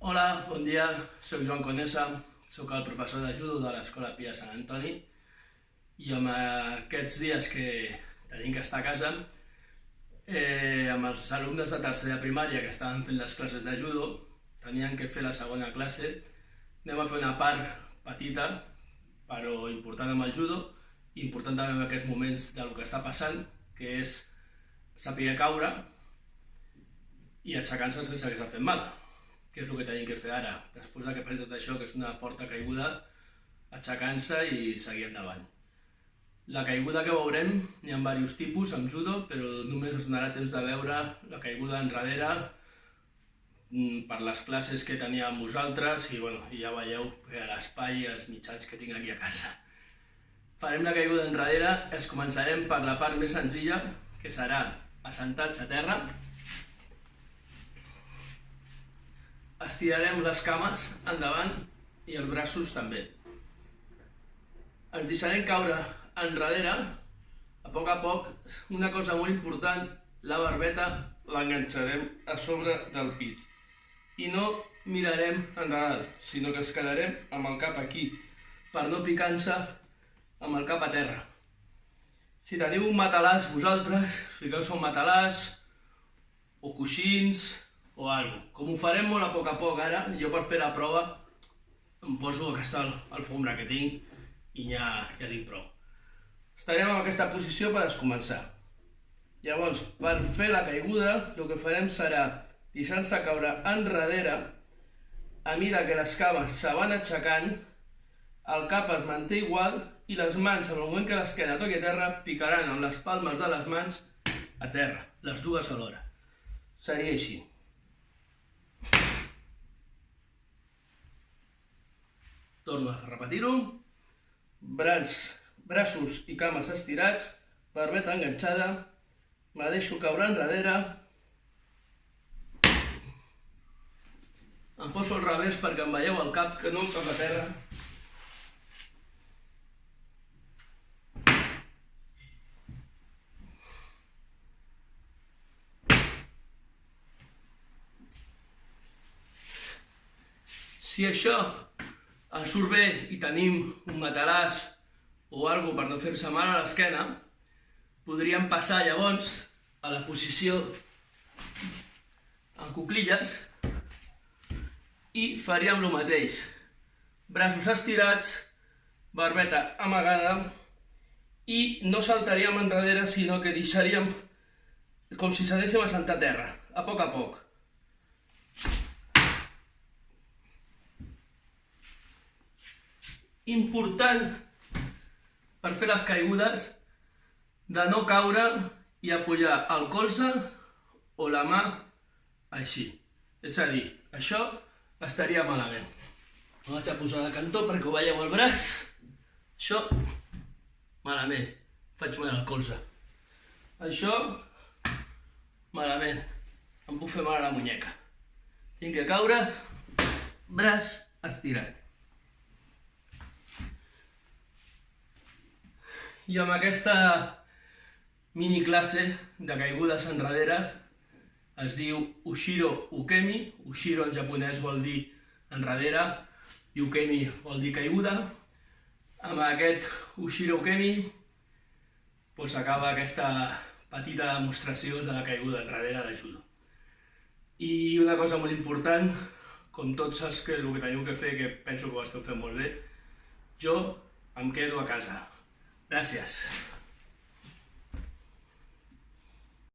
Hola, bon dia, soc Joan Conesa, soc el professor de judo de l'Escola Pia Sant Antoni i amb aquests dies que tenim que estar a casa, amb els alumnes de tercera primària que estaven fent les classes de judo, tenien que fer la segona classe. Anem a fer una part petita, però important amb el judo, i important també en aquests moments del que està passant, que és saber caure i aixecar-se sense que s'ha fet mal, que és el que tenim que fer ara, després que pensi tot això, que és una forta caiguda, aixecant-se i seguir endavant. La caiguda que veurem, n'hi ha diversos tipus amb judo, però només us donarà temps de veure la caiguda enrere per les classes que tenia amb vosaltres i ja veieu l'espai i els mitjans que tinc aquí a casa. Farem la caiguda enrere, començarem per la part més senzilla, que serà assentats a terra. Estirarem les cames endavant i els braços també. Ens deixarem caure enrere, a poc, una cosa molt important, la barbeta l'enganxarem a sobre del pit. I no mirarem endavant, sinó que ens quedarem amb el cap aquí, per no picar-se amb el cap a terra. Si teniu un matalàs vosaltres, fiqueu-vos un matalàs o coixins o alguna cosa. Com ho farem molt a poc ara, jo per fer la prova em poso aquesta alfombra que tinc i ja tinc prou. Estarem en aquesta posició per començar. Llavors, per fer la caiguda, el que farem serà deixar-se caure enrere, a mesura que les cames se van aixecant, el cap es manté igual i les mans, en el moment que l'esquena toqui a terra, picaran amb les palmes de les mans a terra, les dues alhora. Seria així. Torno a repetir-ho. Braços i cames estirats, barbeta enganxada, me deixo caure enrere, em poso al revés perquè em veieu el cap que no em toca a terra, si això surt bé i tenim un matalàs o alguna cosa per no fer-se mal a l'esquena, podríem passar llavors a la posició en cuclilles i faríem el mateix. Braços estirats, barbeta amagada i no saltaríem enrere, sinó que deixaríem com si s'anéssim a assentar a terra, a poc. Important per fer les caigudes de no caure i apoyar el colze o la mà així. És a dir, això estaria malament. Ho vaig a posar de cantó perquè ho veieu al braç. Això, malament. Faig mal al colze. Això, malament. Em puc fer mal a la muñeca. Tinc que caure, braç estirat. I amb aquesta mini classe de caigudes enrere es diu Ushiro Ukemi. Ushiro en japonès vol dir enrere i Ukemi vol dir caiguda. Amb aquest Ushiro Ukemi s'acaba aquesta petita demostració de la caiguda enrere de judo. I una cosa molt important, com tots els que teniu que fer, que penso que ho esteu fent molt bé, jo em quedo a casa. Gràcies.